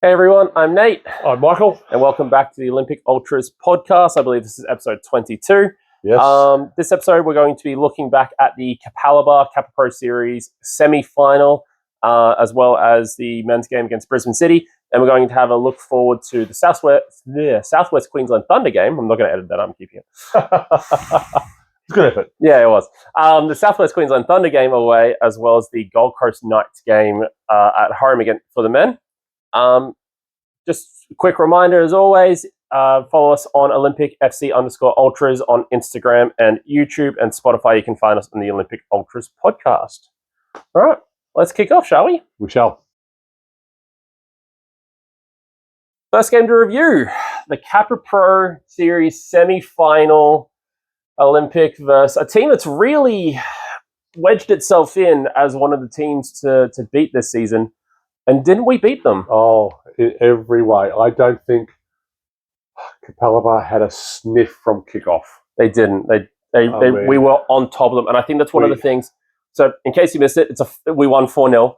Hey everyone, I'm Nate. I'm Michael. And welcome back to the Olympic Ultras podcast. I believe this is episode 22. Yes. This episode, we're going to be looking back at the Kappa Pro Series semi-final, as well as the men's game against Brisbane City. And we're going to have a look forward to the Southwest Queensland Thunder game. I'm not going to edit that, I'm keeping it. It's good effort. Yeah, it was. The Southwest Queensland Thunder game away, as well as the Gold Coast Knights game at home again for the men. Just a quick reminder, as always, follow us on Olympic FC_Ultras on Instagram and YouTube, and Spotify. You can find us on the Olympic Ultras podcast. All right, let's kick off, shall we? We shall. First game to review, the Kappa Pro Series semi-final Olympic versus a team that's really wedged itself in as one of the teams to beat this season. And didn't we beat them? Oh, in every way. I don't think Kappa had a sniff from kickoff. They didn't. We were on top of them, and I think that's one of the things. So, in case you missed it, we won 4-0.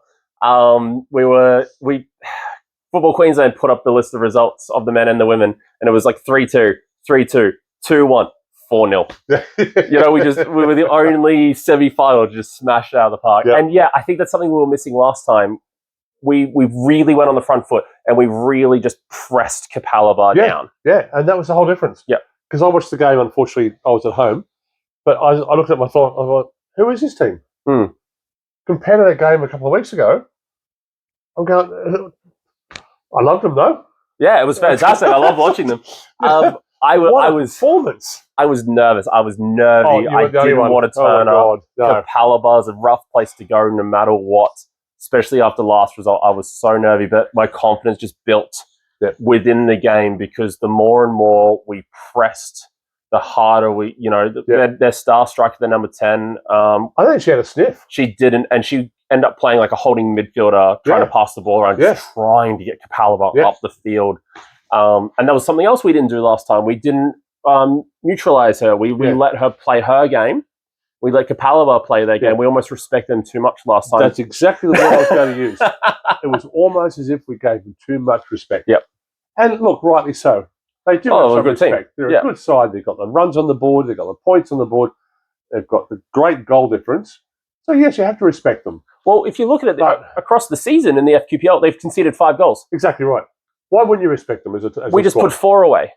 Football Queensland put up the list of results of the men and the women, and it was like 3-2, 3-2, 2-1, 4-0. We were the only semi-final to just smash it out of the park. Yep. And yeah, I think that's something we were missing last time. We really went on the front foot, and we really just pressed Kappa down. Yeah, and that was the whole difference. Yeah, because I watched the game. Unfortunately, I was at home, but I looked at my thought. I thought, who is this team? Compared to that game a couple of weeks ago, I'm going. I loved them though. Yeah, it was fantastic. I love watching them. I was performance. I was nervous. I was nervy. I didn't want to turn up. No. Kappa is a rough place to go, no matter what. Especially after the last result, I was so nervy, but my confidence just built within the game, because the more and more we pressed, the harder we, their star striker, the number 10. I think she had a sniff. She didn't, and she ended up playing like a holding midfielder, trying to pass the ball around, trying to get Kappa up the field. And that was something else we didn't do last time. We didn't neutralize her. We let her play her game. We let Kappa play their game. We almost respect them too much last time. That's exactly the word I was going to use. It was almost as if we gave them too much respect. Yep. And look, rightly so. They do have some respect. Team. They're a good side. They've got the runs on the board. They've got the points on the board. They've got the great goal difference. So, yes, you have to respect them. Well, if you look at it across the season in the FQPL, they've conceded 5 goals. Exactly right. Why wouldn't you respect them as we just put 4 away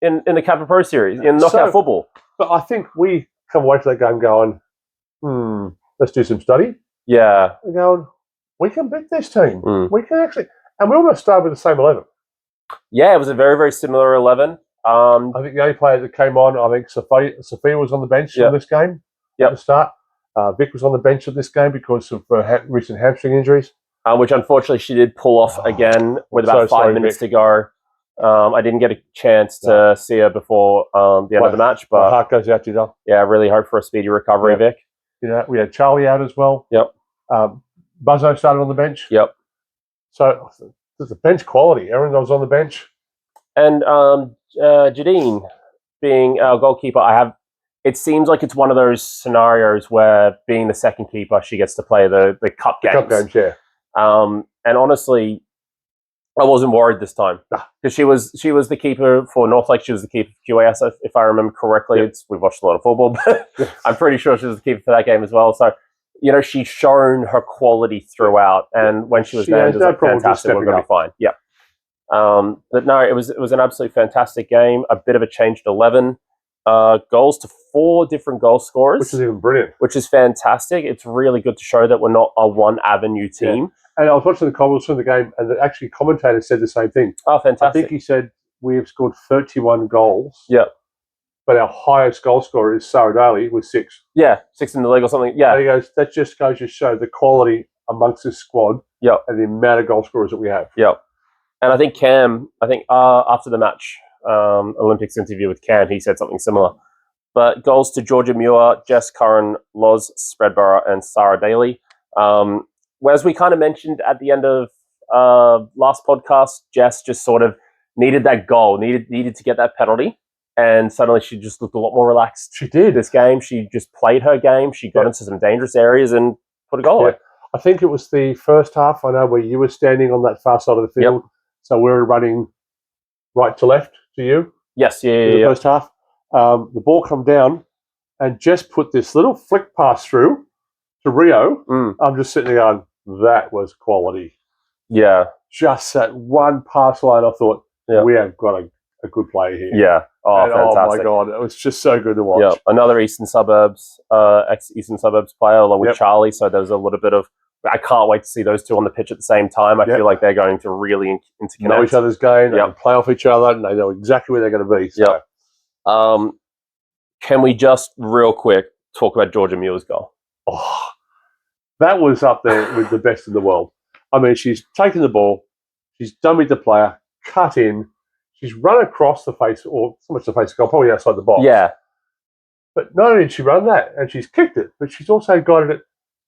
in the Kappa Pro Series, in knockout football. But I think we come away from that game going, let's do some study. Yeah. We're going, we can beat this team. We can actually. And we almost started with the same 11. Yeah, it was a very, very similar 11. I think the only player that came on, I think Sophia was on the bench in this game at the start. Vic was on the bench of this game because of recent hamstring injuries. Which unfortunately she did pull off again with about 5 minutes to go. I didn't get a chance to see her before the end of the match. But my heart goes out to you, though. Yeah, I really hope for a speedy recovery, Vic. We had Charlie out as well. Yep. Buzzo started on the bench. Yep. So there's a bench quality. Everyone was on the bench. And Jadine being our goalkeeper, it seems like it's one of those scenarios where, being the second keeper, she gets to play the cup games. Cup games, yeah. And honestly, I wasn't worried this time, because she was the keeper for Northlake. She was the keeper for QAS, if I remember correctly. Yep. We've watched a lot of football, but I'm pretty sure she was the keeper for that game as well. So, she's shown her quality throughout, and when she was named, it was fantastic. We're going to be fine. Yeah. But no, it was an absolutely fantastic game. A bit of a changed 11. Goals to 4 different goal scorers, which is even brilliant. Which is fantastic. It's really good to show that we're not a one avenue team. Yeah. And I was watching the comments from the game, and the actually commentator said the same thing. Oh, fantastic! I think he said we have scored 31 goals. Yeah, but our highest goal scorer is Sarah Daly with 6. Yeah, 6 in the league or something. Yeah, and he goes, that just goes to show the quality amongst this squad. Yep. And the amount of goal scorers that we have. Yep. And I think Cam, after the match, Olympics interview with Cam, he said something similar. But goals to Georgia Muir, Jess Curran, Loz Spreadborough, and Sarah Daly. Whereas we kind of mentioned at the end of last podcast, Jess just sort of needed that goal, needed to get that penalty, and suddenly she just looked a lot more relaxed. She did. This game, she just played her game. She got into some dangerous areas and put a goal away. I think it was the first half, I know, where you were standing on that far side of the field. So we were running right to left to you Yes, yeah, in yeah, the yeah. first half. The ball come down and Jess put this little flick pass through to Rio. I'm just sitting there going, that was quality. Yeah. Just that one pass line, I thought, Yeah. we have got a good player here. Yeah. Oh, And, fantastic. oh my God, it was just so good to watch. Yeah. Another Eastern Suburbs, ex-Eastern Suburbs player along with Charlie. So there's a little bit of, I can't wait to see those two on the pitch at the same time. I feel like they're going to really interconnect. Know each other's game, they can play off each other, and they know exactly where they're going to be. So. Can we just real quick talk about Georgia Muir's goal? Oh, that was up there with the best in the world. I mean, she's taken the ball, she's dummied the player, cut in, she's run across the face, or so much the face of goal, probably outside the box. Yeah. But not only did she run that, and she's kicked it, but she's also guided it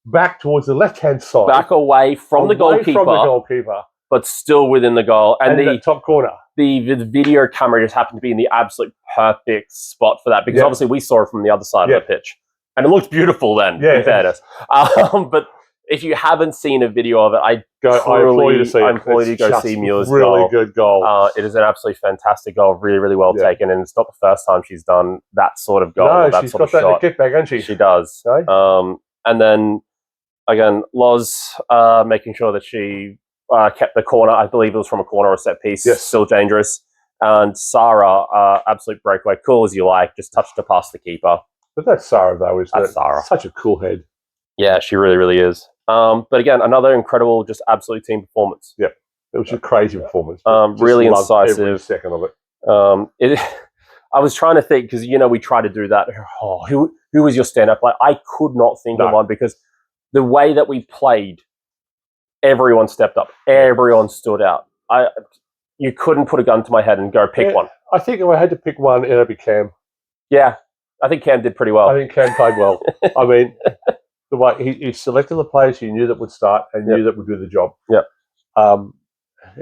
back towards the left-hand side. Back away from the goalkeeper. But still within the goal. And the top corner. The video camera just happened to be in the absolute perfect spot for that, because obviously we saw it from the other side of the pitch. And it looked beautiful then, in fairness. But if you haven't seen a video of it, I implore you to see it. I implore you to go see Muir's goal. Really good goal. It is an absolutely fantastic goal, really, really well taken, and it's not the first time she's done that sort of goal. No, that she's sort got of that shot. in the kickback, hasn't she? She does. Okay. And then, again, Loz making sure that she kept the corner. I believe it was from a corner or set piece. Yes. Still dangerous. And Sarah, absolute breakaway. Cool as you like. Just touched to past the keeper. But that's Sarah, though, isn't it? Sarah. Such a cool head. Yeah, she really, really is. But again, another incredible, just absolute team performance. Yep. It was a crazy performance. Really incisive. Every second of it. I was trying to think, because, we try to do that. Oh, who was your stand-up? Like, I could not think of one, because the way that we played, everyone stepped up. Everyone stood out. You couldn't put a gun to my head and go pick one. I think if I had to pick one, it would be Cam. Yeah, I think Cam did pretty well. I think Cam played well. I mean, the way he selected the players he knew that would start and knew that would do the job. Yep.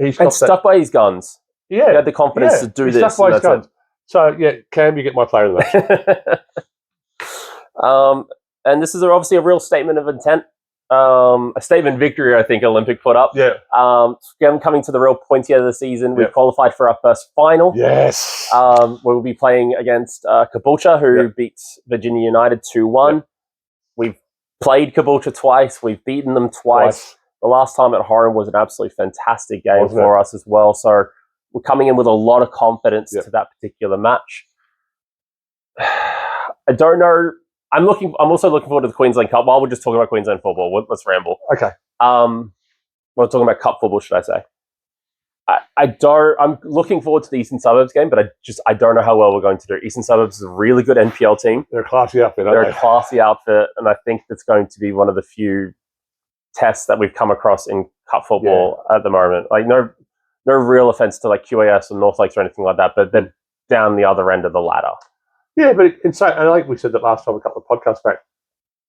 He's and stuck by his guns. Yeah. He had the confidence to do this. Stuck by his guns. So, Cam, you get my player of the match. And this is obviously a real statement of intent. A statement victory, I think, Olympic put up. Yeah. Coming to the real pointy end of the season, we've qualified for our first final. Yes. We'll be playing against Caboolture, who beat Virginia United 2-1. Yep. We've played Caboolture twice. We've beaten them twice. The last time at home was an absolutely fantastic game for us as well. So we're coming in with a lot of confidence to that particular match. I don't know. I'm also looking forward to the Queensland Cup. While we're just talking about Queensland football, let's ramble. Okay. We're talking about Cup football, should I say? I'm looking forward to the Eastern Suburbs game, but I don't know how well we're going to do. Eastern Suburbs is a really good NPL team. They're a classy outfit, They're a classy outfit, and I think it's going to be one of the few tests that we've come across in Cup football at the moment. Like, no real offense to like QAS and North Lakes or anything like that, but they're down the other end of the ladder. Yeah, but and like we said that last time, a couple of podcasts back,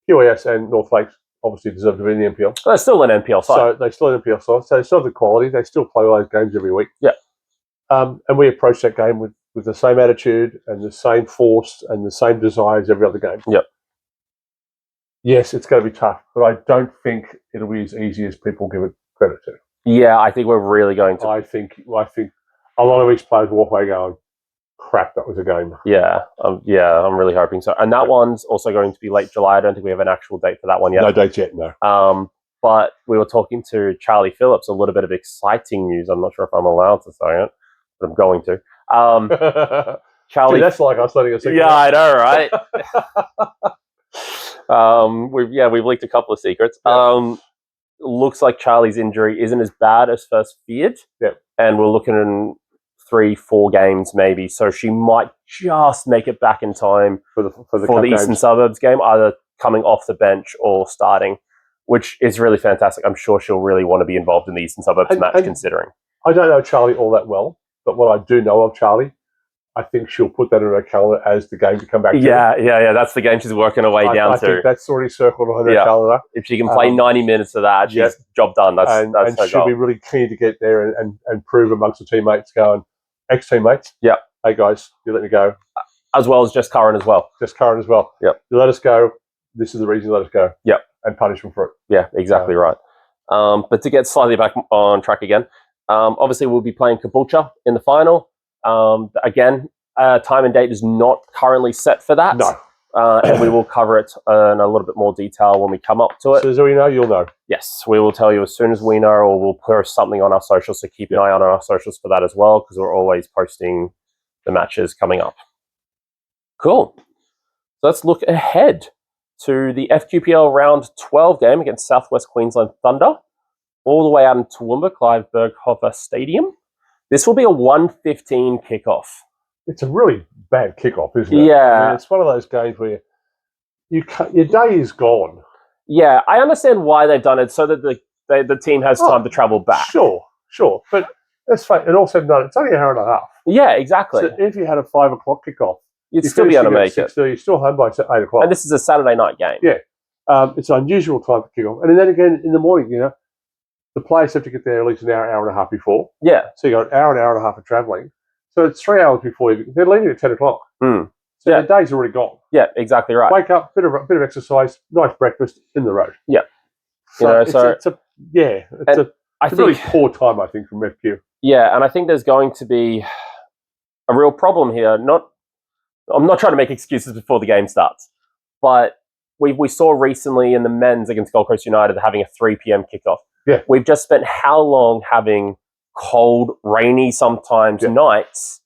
QAS and North Lakes obviously deserve to be in the NPL. They're still an NPL side. So they're still an NPL side. So they still have the quality. They still play all those games every week. Yeah. And we approach that game with the same attitude and the same force and the same desire as every other game. Yep. Yes, it's going to be tough, but I don't think it'll be as easy as people give it credit to. Yeah, I think we're really going to. I think a lot of these players walk away going, crap, that was a game. Yeah, I'm really hoping so. And that one's also going to be late July. I don't think we have an actual date for that one yet. No dates yet, no. But we were talking to Charlie Phillips, a little bit of exciting news. I'm not sure if I'm allowed to say it, but I'm going to. Charlie, dude, that's like us letting a secret. Yeah, I know, right? We've leaked a couple of secrets. Yeah. Looks like Charlie's injury isn't as bad as first feared. Yep. And we're looking in 3-4 games maybe, so she might just make it back in time for the Eastern Suburbs game, either coming off the bench or starting, which is really fantastic. I'm sure she'll really want to be involved in the Eastern Suburbs match, considering. I don't know Charlie all that well, but what I do know of Charlie, I think she'll put that in her calendar as the game to come back to. Yeah. That's the game she's working her way down to. I think that's already circled on her calendar. If she can play 90 minutes of that, she's job done. That's her she'll goal. be really keen to get there and prove amongst the teammates, ex-teammates. Yeah. Hey guys, you let me go. As well as Jess Curran as well. Jess Curran as well. Yep. You let us go. This is the reason you let us go. Yep. And punish them for it. Yeah, exactly right. But to get slightly back on track again, Obviously, we'll be playing Caboolture in the final. Again, time and date is not currently set for that. No. And we will cover it in a little bit more detail when we come up to it. As soon as we know, you'll know. Yes, we will tell you as soon as we know, or we'll post something on our socials, so keep an eye on our socials for that as well, because we're always posting the matches coming up. Cool. So let's look ahead to the FQPL Round 12 game against Southwest Queensland Thunder, all the way out in Toowoomba, Clive Berghofer Stadium. This will be a 1:15 kickoff. It's a really bad kickoff, isn't it? Yeah. I mean, it's one of those games where your day is gone. Yeah, I understand why they've done it, so that the team has time to travel back. Sure. But let's face it, all said and done, it's only an hour and a half. Yeah, exactly. So if you had a 5 o'clock kickoff, you'd still be able to make it. You're still home by 8 o'clock. And this is a Saturday night game. Yeah. It's an unusual time for kickoff. And then again, in the morning, the players have to get there at least an hour and a half before. Yeah. So you got an hour and a half of travelling. So it's 3 hours before they're leaving at 10 o'clock. Mm. So the day's already gone. Yeah, exactly right. Wake up, bit of exercise, nice breakfast, in the road. Yeah. So it's a really poor time, I think, from FQ. Yeah, and I think there's going to be a real problem here. I'm not trying to make excuses before the game starts, but we saw recently in the men's against Gold Coast United having a 3 p.m. kickoff. Yeah. We've just spent how long having cold, rainy sometimes nights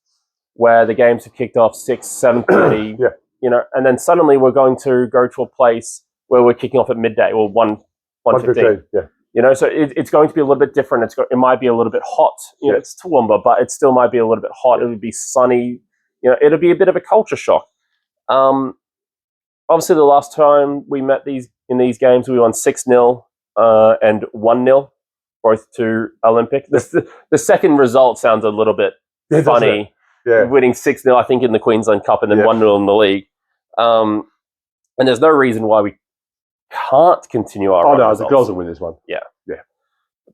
where the games have kicked off 6, 7:30. And then suddenly we're going to go to a place where we're kicking off at midday or 1:15. Yeah. So it's going to be a little bit different. It might be a little bit hot. It's Toowoomba, but it still might be a little bit hot. It would be sunny. It'll be a bit of a culture shock. Obviously, the last time we met in these games, we won 6-0 and 1-0, both to Olympic. The second result sounds a little bit funny. Yeah. Winning 6-0, I think, in the Queensland Cup and then 1-0 in the league. And there's no reason why we can't continue our run results. The girls will win this one. Yeah.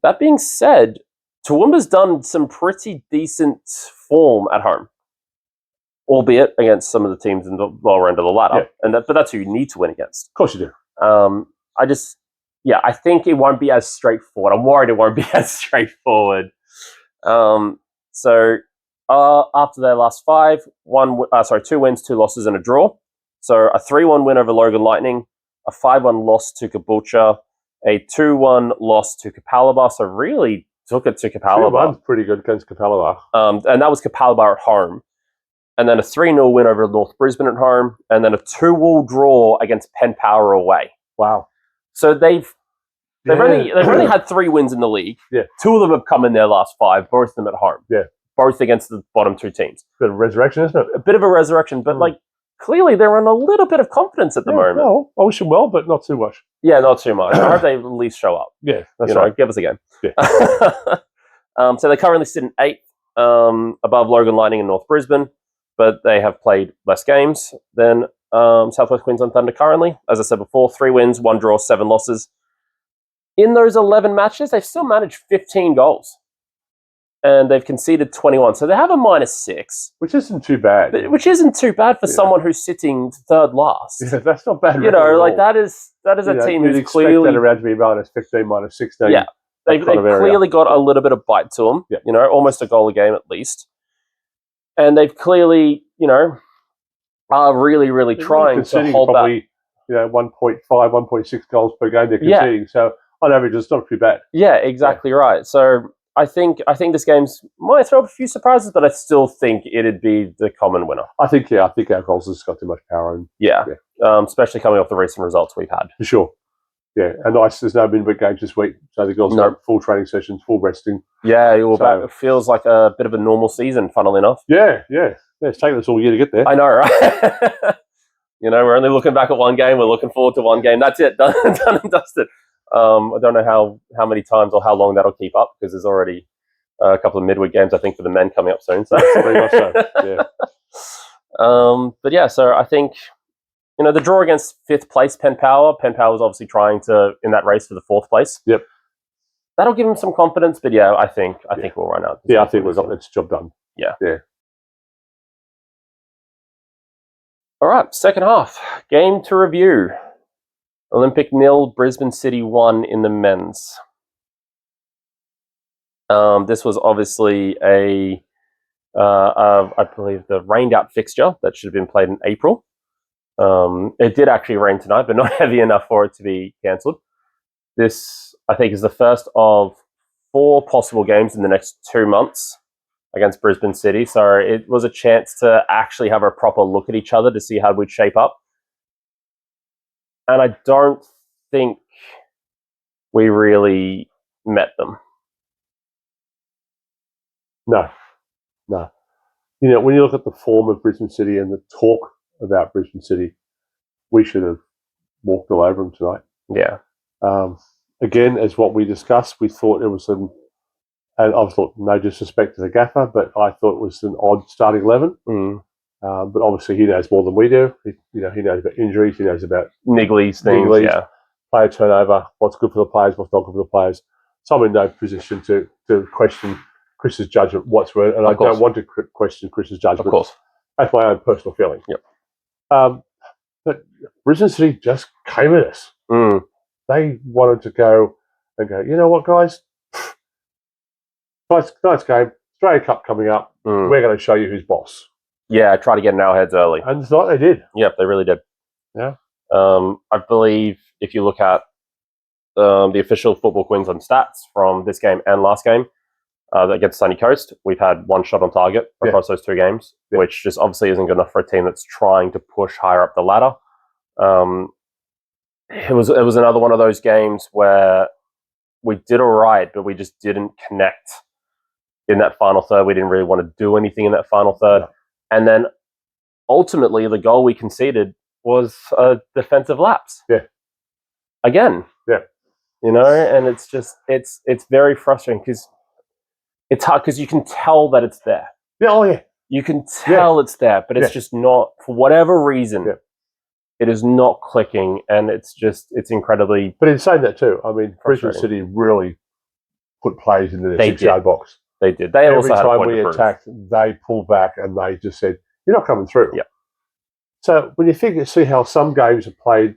That being said, Toowoomba's done some pretty decent form at home, albeit against some of the teams in the lower end of the ladder. But that's who you need to win against. Of course you do. I think it won't be as straightforward. I'm worried it won't be as straightforward. After their last 5, 2 wins, 2 losses, and a draw. So a 3-1 win over Logan Lightning, a 5-1 loss to Caboolture, a 2-1 loss to Kapalaba. So really took it to Kapalaba. 2-1's pretty good against Kapalaba. And that was Kapalaba at home. And then a 3-0 win over North Brisbane at home, and then a 2-2 draw against Penn Power away. Wow! So they've only had 3 wins in the league. Yeah. 2 of them have come in their last 5, both of them at home. Yeah. Both against the bottom 2 teams. Bit of resurrection, isn't it? A bit of a resurrection, but clearly they're on a little bit of confidence at the moment. Well, I wish them well, but not too much. Yeah, not too much. I hope they at least show up. Yeah, that's right. Give us a game. Yeah. So they currently sit in 8th, above Logan Lightning and North Brisbane, but they have played less games than Southwest Queensland Thunder currently. As I said before, 3 wins, 1 draw, 7 losses. In those 11 matches, they've still managed 15 goals. And they've conceded 21. So they have a -6. Which isn't too bad. Which isn't too bad for someone who's sitting 3rd last. Yeah, that's not bad. That is a team who's clearly... that around to be -15, -16. Yeah, they've clearly got a little bit of bite to them. Yeah. Almost a goal a game at least. And they've clearly, are really, really trying to hold probably, 1.5, 1.6 goals per game they're conceding. So on average, it's not too bad. Yeah, exactly right. So I think this game's might throw up a few surprises, but I still think it'd be the common winner. I think our goals has got too much power. Especially coming off the recent results we've had. For sure. Yeah, and there's no midweek games this week, so the girls have full training sessions, full resting. Yeah, it feels like a bit of a normal season, funnily enough. Yeah. It's taken us all year to get there. I know, right? We're only looking back at one game. We're looking forward to one game. That's it, done and dusted. I don't know how many times or how long that'll keep up, because there's already a couple of midweek games, I think, for the men coming up soon. So very much so. Yeah. So I think the draw against 5th place Penn Power. Penn Power is obviously trying to in that race for the 4th place. Yep. That'll give them some confidence. But I think we'll run out. I think we've got this job done. Yeah. Yeah. All right, second half game to review. Olympic 0, Brisbane City 1 in the men's. This was obviously I believe, the rained out fixture that should have been played in April. It did actually rain tonight, but not heavy enough for it to be cancelled. This, I think, is the first of 4 possible games in the next 2 months against Brisbane City. So it was a chance to actually have a proper look at each other to see how we'd shape up. And I don't think we really met them. No. When you look at the form of Brisbane City and the talk about Brisbane City, we should have walked all over them tonight. Yeah. Again, as what we discussed, we thought it was and I thought no disrespect to the gaffer, but I thought it was an odd starting 11. But obviously, he knows more than we do. He knows about injuries. He knows about Nigglies things. Yeah. Player turnover. What's good for the players. What's not good for the players. So I'm in no position to question Chris's judgment whatsoever, and I don't want to question Chris's judgment. Of course, that's my own personal feeling. Yep. But Brisbane City just came at us. They wanted to go and go. You know what, guys? Tonight's game, Australia Cup coming up. We're going to show you who's boss. Yeah, try to get in our heads early. And it's like they did. Yep, they really did. Yeah. I believe if you look at the official Football Queensland stats from this game and last game against Sunny Coast, we've had 1 shot on target across those 2 games, which just obviously isn't good enough for a team that's trying to push higher up the ladder. It was another one of those games where we did all right, but we just didn't connect in that final third. We didn't really want to do anything in that final third. No. And then ultimately the goal we conceded was a defensive lapse. Yeah. Again. Yeah. And it's just, it's very frustrating because it's hard because you can tell that it's there. Yeah, oh yeah. You can tell it's there, but it's just not, for whatever reason, it is not clicking, and it's incredibly. But in saying that too, I mean, Brisbane City really put plays into their 6-yard box. They did. They Every also had time a point we to attacked, they pulled back and they just said, "You're not coming through." Yeah. So when you see how some games are played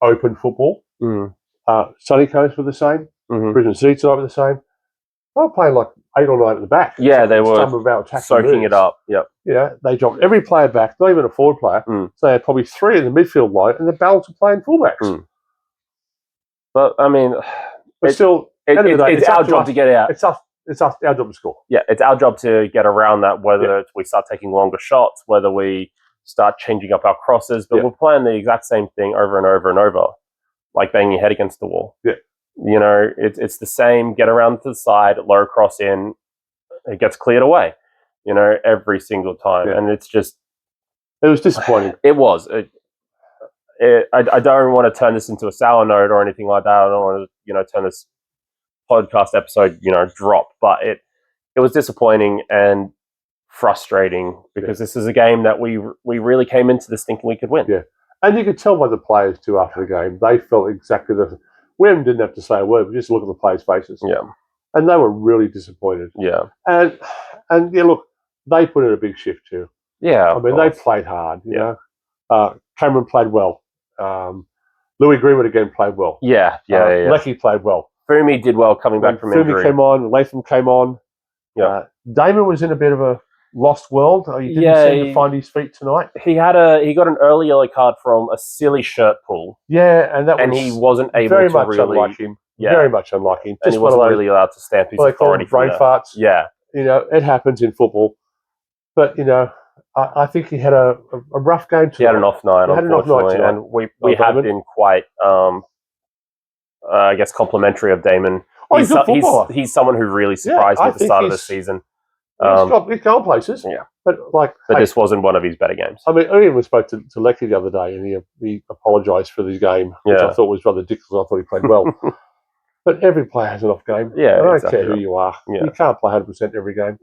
open football, Sunny Coast were the same. Brisbane City tonight were the same. They were playing like 8 or 9 at the back. Yeah, they were soaking it up. Yep. Yeah, they dropped every player back, not even a forward player. So they had probably 3 in the midfield line, and the balance were playing fullbacks. But I mean, it's our job to get out. It's our job to score. Yeah, it's our job to get around that, whether we start taking longer shots, whether we start changing up our crosses, but we're playing the exact same thing over and over and over, like banging your head against the wall. Yeah. It's the same, get around to the side, low cross in, it gets cleared away, every single time. Yeah. And it's just... It was disappointing. It was. I don't want to turn this into a sour note or anything like that. I don't want to, turn this podcast episode, drop. But it was disappointing and frustrating because this is a game that we really came into this thinking we could win. Yeah. And you could tell by the players too after the game. They felt exactly the... We didn't have to say a word. We just look at the players' faces. Yeah. And they were really disappointed. Yeah. And look, they put in a big shift too. Yeah. I mean, they played hard, you know. Cameron played well. Louis Greenwood again played well. Yeah. Lecky played well. Fumi did well coming back from injury. Fumi came on. Latham came on. Yeah. Damon was in a bit of a lost world. He didn't seem to find his feet tonight. He got an early yellow card from a silly shirt pull. Yeah, and he wasn't able very to much really unlike him. Yeah. Very much unlike him. And he wasn't really allowed to stamp his authority. Brain farts. Yeah, it happens in football. But I think he had a rough game tonight. He had an off night, unfortunately, and we have been quite, I guess, complimentary of Damon. Oh, he's a good footballer. He's someone who really surprised me at the start of the season. He's gone places. Yeah. But this wasn't one of his better games. I mean, Ian spoke to Lecky the other day, and he apologised for his game, which I thought was rather ridiculous. I thought he played well. But every player has an off game. Yeah, I don't care who you are. Yeah. You can't play 100% every game.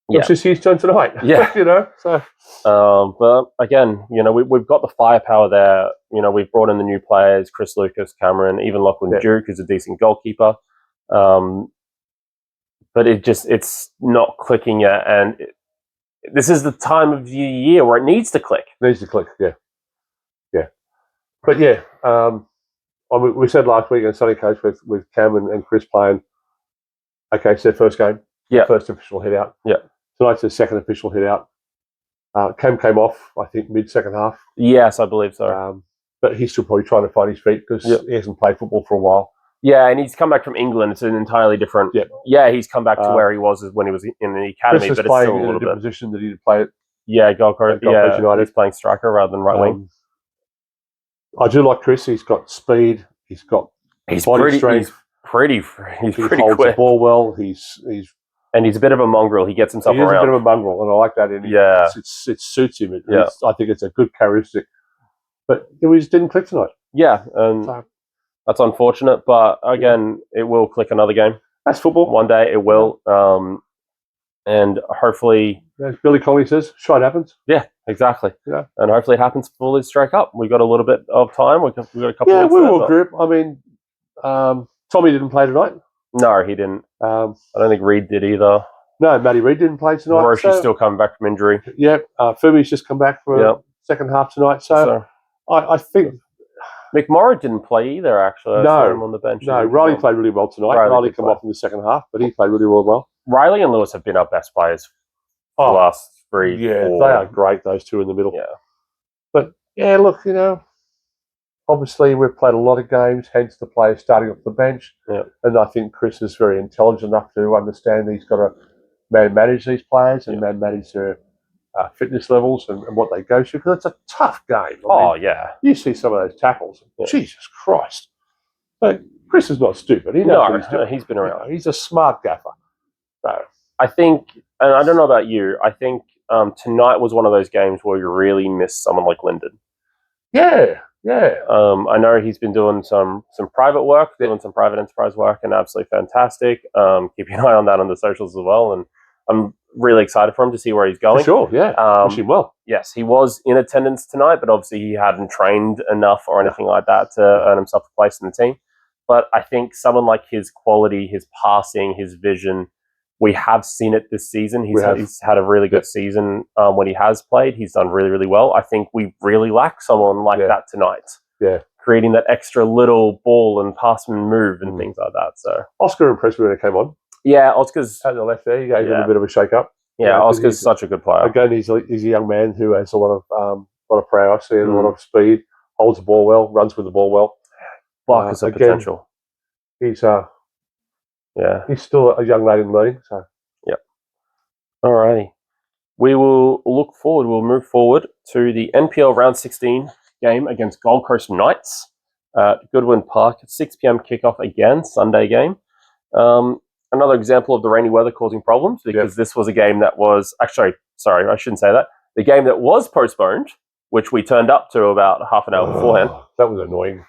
It's just his turn tonight. Yeah. So. But again, we've got the firepower there. We've brought in the new players, Chris Lucas, Cameron, even Lachlan Duke, who's a decent goalkeeper. But it's not clicking yet, and this is the time of the year where it needs to click. It needs to click, yeah. But we said last week on Sunny Coast with Cam and Chris playing, Okay, it's their first game. Yeah. First official hit out. Yeah. Tonight's their second official hit out. Cam came off, I think, mid-second half. Yes, I believe so. But he's still probably trying to find his feet because he hasn't played football for a while. Yeah, and he's come back from England. It's an entirely different... Yep. Yeah, he's come back to where he was when he was in the academy, Chris but is it's still playing a in a little different bit... position that he did play at. Yeah, Gold Coast United. He's playing striker rather than right wing. I do like Chris. He's got speed. He's got body strength. He's pretty he quick. Holds the ball well. He's a bit of a mongrel. He gets himself around. He is a bit of a mongrel, and I like that in him. Yeah. It suits him. I think it's a good characteristic. But we just didn't click tonight. Yeah, and that's unfortunate. But again, it will click another game. That's football. One day it will. And hopefully... As Billy Connolly says, shite happens. Yeah, exactly. Yeah. And hopefully it happens before they strike up. We've got a little bit of time. We've got a couple of weeks we will group. I mean, Tommy didn't play tonight. No, he didn't. I don't think Reed did either. No, Matty Reed didn't play tonight. Morrishi's still coming back from injury. Yeah, Fumi's just come back for second half tonight. So I think... McMorrow didn't play either, actually. I saw him on the bench. No, Riley played really well tonight. Riley came off in the second half, but he played really well. Riley and Lewis have been our best players for the last 3, 4. They are great, those two in the middle. Yeah. But, look, obviously we've played a lot of games, hence the players starting off the bench. Yeah. And I think Chris is very intelligent enough to understand he's got to manage these players and manage their fitness levels and what they go through, because it's a tough game. I mean, you see some of those tackles. Jesus Christ. But Chris is not stupid. He knows what he's doing. He's been around. He's a smart gaffer. So I think, and I don't know about you, I think tonight was one of those games where you really missed someone like Lyndon. Yeah. I know he's been doing some private work, doing some private enterprise work, and absolutely fantastic. Keeping an eye on that on the socials as well, and I'm really excited for him to see where he's going. For sure, yeah. Wish him well. Yes, he was in attendance tonight, but obviously he hadn't trained enough or anything like that to earn himself a place in the team. But I think someone like his quality, his passing, his vision, we have seen it this season. He's had a really good season when he has played. He's done really, really well. I think we really lack someone like that tonight. Yeah. Creating that extra little ball and pass and move and things like that. So Oscar impressed me when he came on. Yeah, Oscar's... At the left there, he gave him a bit of a shake-up. Yeah, Oscar's such a good player. Again, he's a young man who has a lot of prowess and a lot of speed, holds the ball well, runs with the ball well. Barker's potential. He's still a young lad in learning. So. Yep. Alrighty. We'll move forward to the NPL Round 16 game against Gold Coast Knights at Goodwin Park. 6 p.m. kickoff again, Sunday game. Another example of the rainy weather causing problems, because this was a game that was... Actually, sorry, I shouldn't say that. The game that was postponed, which we turned up to about half an hour beforehand. That was annoying.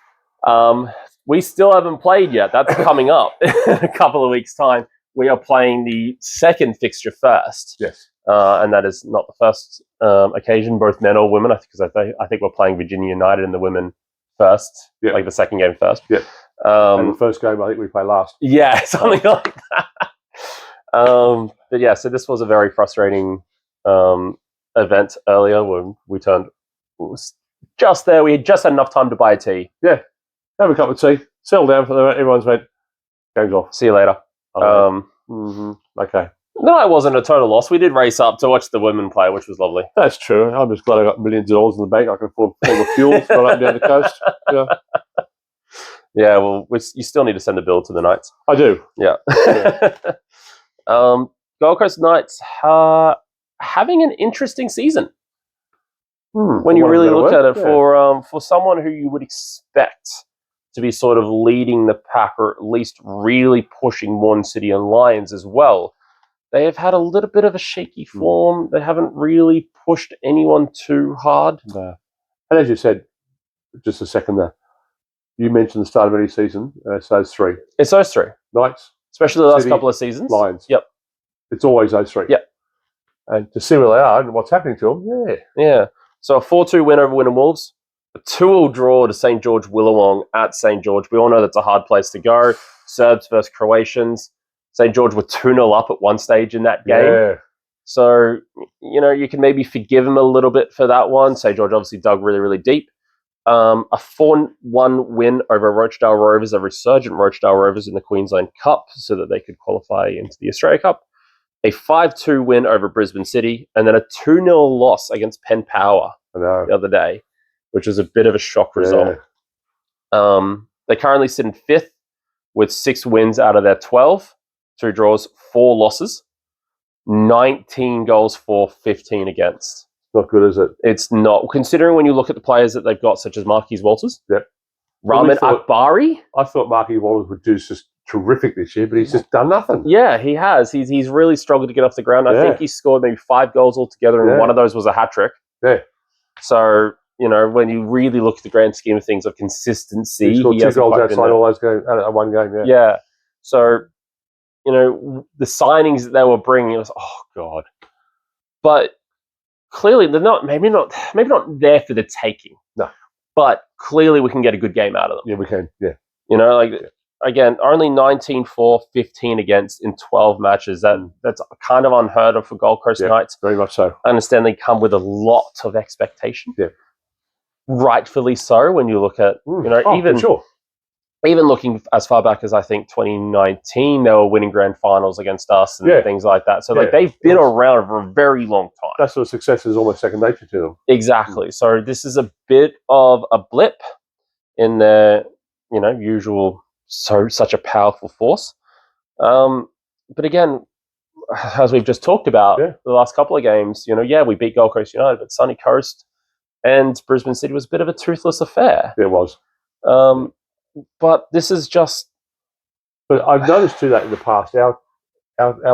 We still haven't played yet. That's coming up in a couple of weeks' time. We are playing the second fixture first. Yes. And that is not the first occasion, both men or women, because I think we're playing Virginia United in the women first, like the second game first. Yeah. And the first game, I think we played last. Yeah, something like that. But yeah, so this was a very frustrating event earlier when we turned... It was just there. We had just had enough time to buy a tea. Yeah. Have a cup of tea. Settle down for the minute. Everyone's went, game's off. See you later. Okay. No, it wasn't a total loss. We did race up to watch the women play, which was lovely. That's true. I'm just glad I got millions of dollars in the bank. I can afford all the fuel right up and down the coast. Yeah. Yeah, well, you still need to send a bill to the Knights. I do. Yeah. Gold Coast Knights having an interesting season. When you really look at it, for someone who you would expect to be sort of leading the pack, or at least really pushing Warren City and Lions as well, they have had a little bit of a shaky form. They haven't really pushed anyone too hard. No. And as you said, just a second there, you mentioned the start of any season. It's those three. It's those three. Knights. Especially the last couple of seasons. Lions. Yep. It's always those three. Yep. And to see where they are and what's happening to them, Yeah. So a 4-2 win over Wynnum Wolves. A 2-2 draw to St. George Willawong at St. George. We all know that's a hard place to go. Serbs versus Croatians. St. George were 2-0 up at one stage in that game. Yeah. So, you can maybe forgive them a little bit for that one. St. George obviously dug really, really deep. A 4-1 win over Rochdale Rovers, a resurgent Rochdale Rovers in the Queensland Cup, so that they could qualify into the Australia Cup. A 5-2 win over Brisbane City, and then a 2-0 loss against Penn Power the other day, which was a bit of a shock result. They currently sit in 5th with 6 wins out of their 12, 2 draws, 4 losses, 19 goals for, 15 against. Not good, is it? It's not. Considering when you look at the players that they've got, such as Marquise Walters, Rahman Akbari. I thought Marquise Walters would do just terrific this year, but he's just done nothing. Yeah, he has. He's really struggled to get off the ground. I think he scored maybe 5 goals altogether, and one of those was a hat-trick. Yeah. So, when you really look at the grand scheme of things of consistency, he scored 2 goals outside all those games, one game, Yeah. So, the signings that they were bringing, it was, oh, God. But clearly, they're not, maybe not there for the taking. No. But clearly we can get a good game out of them. Yeah, we can, yeah. Again, only 19 for, 15 against in 12 matches. That's kind of unheard of for Gold Coast Knights. Very much so. I understand they come with a lot of expectation. Yeah. Rightfully so when you look at, for sure. Even looking as far back as I think 2019, they were winning grand finals against us and things like that. So they've been around for a very long time. That sort of success is almost second nature to them. Exactly. So this is a bit of a blip in their, usual such a powerful force. But again, as we've just talked about the last couple of games, we beat Gold Coast United, but Sunny Coast and Brisbane City was a bit of a toothless affair. It was. But this is just... But I've noticed too that in the past, our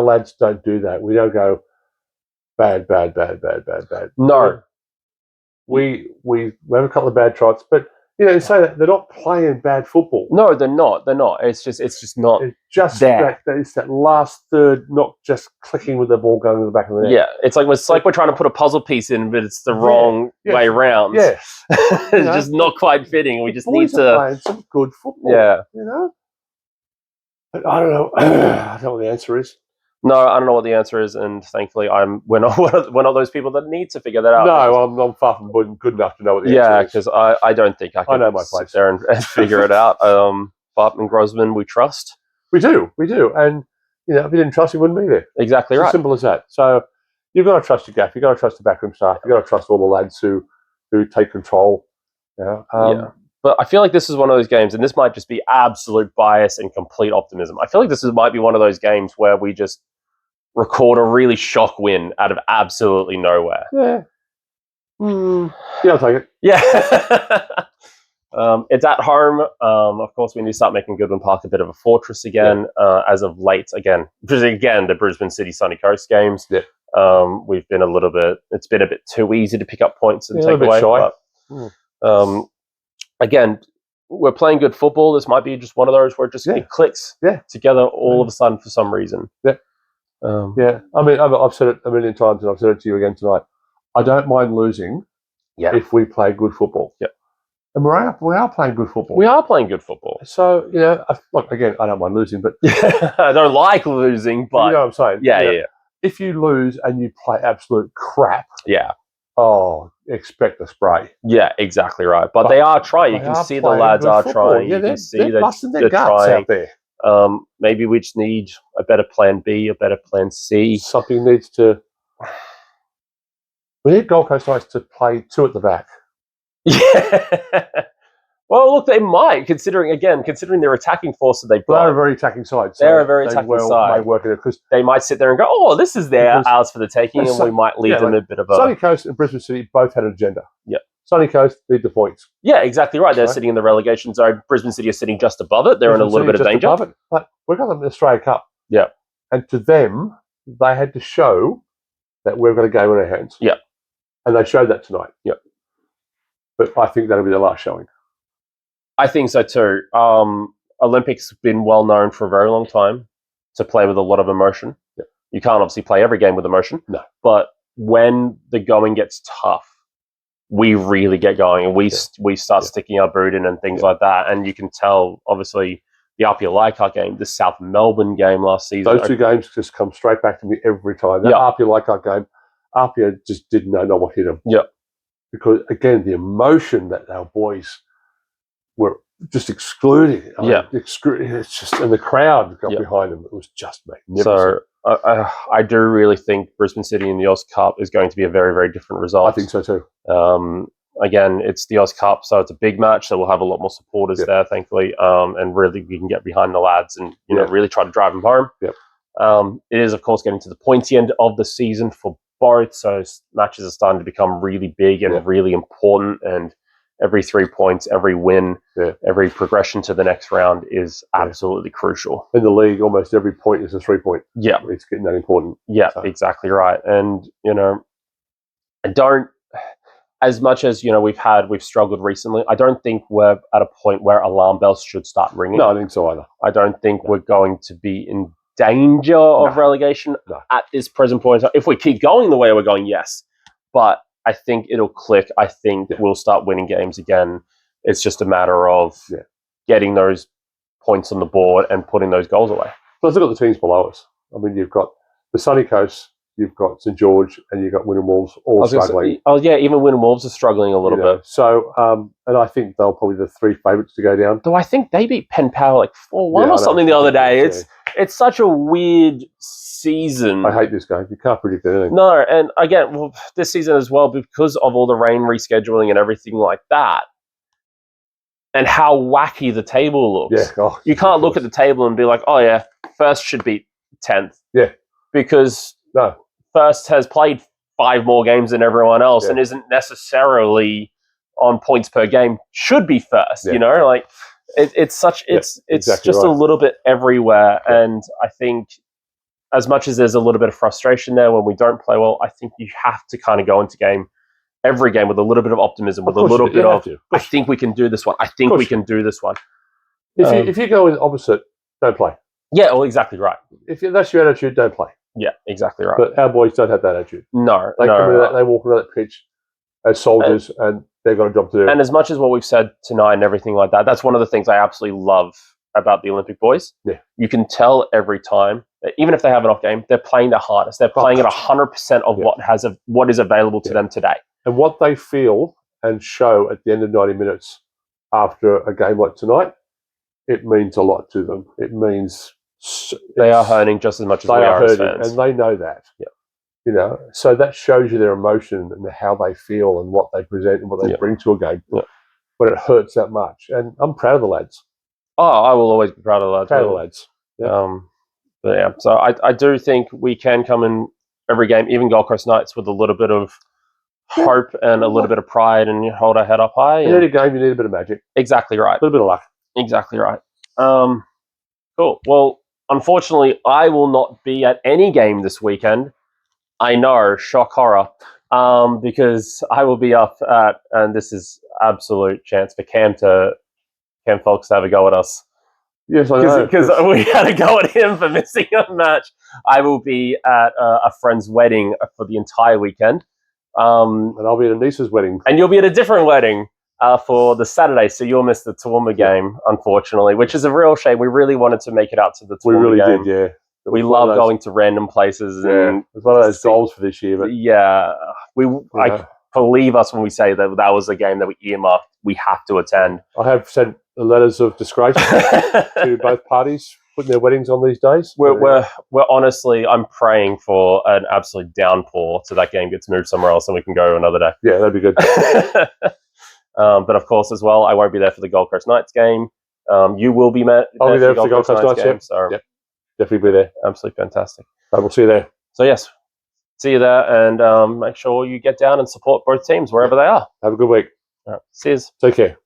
lads don't do that. We don't go bad. No. We have a couple of bad trots, but say that they're not playing bad football. No, they're not. It's just not. It's just there. It's that last third, not just clicking with the ball going to the back of the net. Yeah, it's like we're trying to put a puzzle piece in, but it's the wrong way round. Yeah, it's just not quite fitting. We just need to play some good football. Yeah, But I don't know. I don't know what the answer is. No, I don't know what the answer is, and thankfully, we're not those people that need to figure that out. No, I'm far from good enough to know what the answer is. Yeah, because I don't think I can know my place. Sit there and figure it out. But in Grosvenor, we trust. We do, and if you didn't trust, you wouldn't be there. Exactly it's right. As simple as that. So you've got to trust your gaff. You've got to trust the backroom staff. You've got to trust all the lads who take control. But I feel like this is one of those games, and this might just be absolute bias and complete optimism. I feel like this might be one of those games where we just record a really shock win out of absolutely nowhere. Yeah. Yeah, I'll take it. Yeah. It's at home. Of course, we need to start making Goodwin Park a bit of a fortress again. As of late, the Brisbane City Sunny Coast games. Yeah. We've been it's been a bit too easy to pick up points and take away. Shy. But, again, we're playing good football. This might be just one of those where it clicks together all of a sudden for some reason. Yeah. I mean, I've said it a million times, and I've said it to you again tonight. I don't mind losing if we play good football. Yeah. And we are playing good football. We are playing good football. So, look, again, I don't mind losing, but... I don't like losing, but... You know what I'm saying? Yeah. If you lose and you play absolute crap... Yeah. Oh, expect a spray. Yeah, exactly right. But they are trying. You can see the lads are trying. Yeah, you can see they're busting their guts trying. Out there. Maybe we just need a better plan B, a better plan C. Something needs to... We need Gold Coast Knights to play 2 at the back. Yeah. Well, look, they might, considering their attacking force that they brought. They're a very attacking side. So they're a very attacking side. Work it because they might sit there and go, "Oh, this is ours for the taking," and we might leave them a bit of a... Sunny Coast and Brisbane City both had an agenda. Yeah. Sunny Coast need the points. Yeah, exactly right. They're sitting in the relegation zone. Brisbane City are sitting just above it. They're in a little bit of danger. Above it, but we've got them in the Australia Cup. Yeah. And to them, they had to show that we've got a game on our hands. Yeah. And they showed that tonight. Yeah. But I think that'll be the last showing. I think so too. Olympics been well known for a very long time to play with a lot of emotion. Yeah. You can't obviously play every game with emotion. No. But when the going gets tough, we really get going and we start sticking our boot in and things like that. And you can tell, obviously, the Apia Leichhardt game, the South Melbourne game last season. Those 2 games just come straight back to me every time. That Apia Leichhardt game, Apia just didn't know what hit them. Yeah. because again, the emotion that our boys were just excluding. It's just, and the crowd got behind them. It was just magnificent. So I do really think Brisbane City in the Oz Cup is going to be a very, very different result. I think so too. Again, it's the Oz Cup, so it's a big match, so we'll have a lot more supporters there, thankfully, and really we can get behind the lads and really try to drive them home. It is, of course, getting to the pointy end of the season for both, so matches are starting to become really big and really important, and every 3 points, every win, every progression to the next round is absolutely crucial. In the league, almost every point is a 3 point. Yeah. It's getting that important. Yeah, so. Exactly right. And, I don't, as much as, we've struggled recently, I don't think we're at a point where alarm bells should start ringing. No, I think so either. I don't think we're going to be in danger of relegation at this present point. If we keep going the way we're going, yes. But I think it'll click. I think we'll start winning games again. It's just a matter of getting those points on the board and putting those goals away. Let's look at the teams below us. I mean, you've got the Sunny Coast, you've got St George, and you've got Wynnum Wolves all struggling. Even Wynnum Wolves are struggling a little bit. So, and I think they're probably the 3 favourites to go down. Though I think they beat Penn Power 4-1 or something the other day. It's such a weird season. I hate this game. You can't predict anything. No, and again, this season as well, because of all the rain rescheduling and everything like that, and how wacky the table looks. You can't look at the table and be like, oh yeah, first should beat 10th. Yeah. Because first has played 5 more games than everyone else and isn't necessarily on points per game, should be first, it's exactly just a little bit everywhere. And I think as much as there's a little bit of frustration there when we don't play well, I think you have to kind of go into every game with a little bit of optimism, with a little bit of, I think we can do this one. I think we can do this one. If you go in opposite, don't play. Yeah, well, exactly right. If that's your attitude, don't play. Yeah, exactly right. But our boys don't have that attitude. No. They come in, they walk around that pitch as soldiers, and they've got a job to do. And as much as what we've said tonight and everything like that, that's one of the things I absolutely love about the Olympic boys. Yeah. You can tell every time, that even if they have an off game, they're playing their hardest. They're playing at 100% of what is available to them today. And what they feel and show at the end of 90 minutes after a game like tonight, it means a lot to them. It means they are hurting just as much as we are as fans. And they know that. Yeah. So that shows you their emotion and how they feel and what they present and what they bring to a game when it hurts that much. And I'm proud of the lads. Oh, I will always be proud of the lads. Proud of the lads. Yeah. So I do think we can come in every game, even Gold Coast Knights, with a little bit of hope and a little bit of pride, and you hold our head up high. You need a game, you need a bit of magic. Exactly right. A little bit of luck. Exactly right. Cool. Well, unfortunately, I will not be at any game this weekend. I know, shock horror, because I will be up at, and this is absolute chance for Cam Folks to have a go at us. Yes, I know. Because we had a go at him for missing a match. I will be at a friend's wedding for the entire weekend. And I'll be at a niece's wedding. And you'll be at a different wedding for the Saturday, so you'll miss the Toowoomba game, unfortunately, which is a real shame. We really wanted to make it out to the Toowoomba game. We really did, yeah. We love going to random places. And it was one of those goals for this year. But believe us when we say that was a game that we earmarked. We have to attend. I have sent letters of disgrace to both parties putting their weddings on these days. We're honestly, I'm praying for an absolute downpour so that game gets moved somewhere else and we can go another day. Yeah, that'd be good. But of course, as well, I won't be there for the Gold Coast Knights game. You will be met. I'll be there for the Gold Coast Knights game. So definitely be there. Absolutely fantastic. We'll see you there. So yes, see you there, and make sure you get down and support both teams wherever they are. Have a good week. All right. See you. Take care.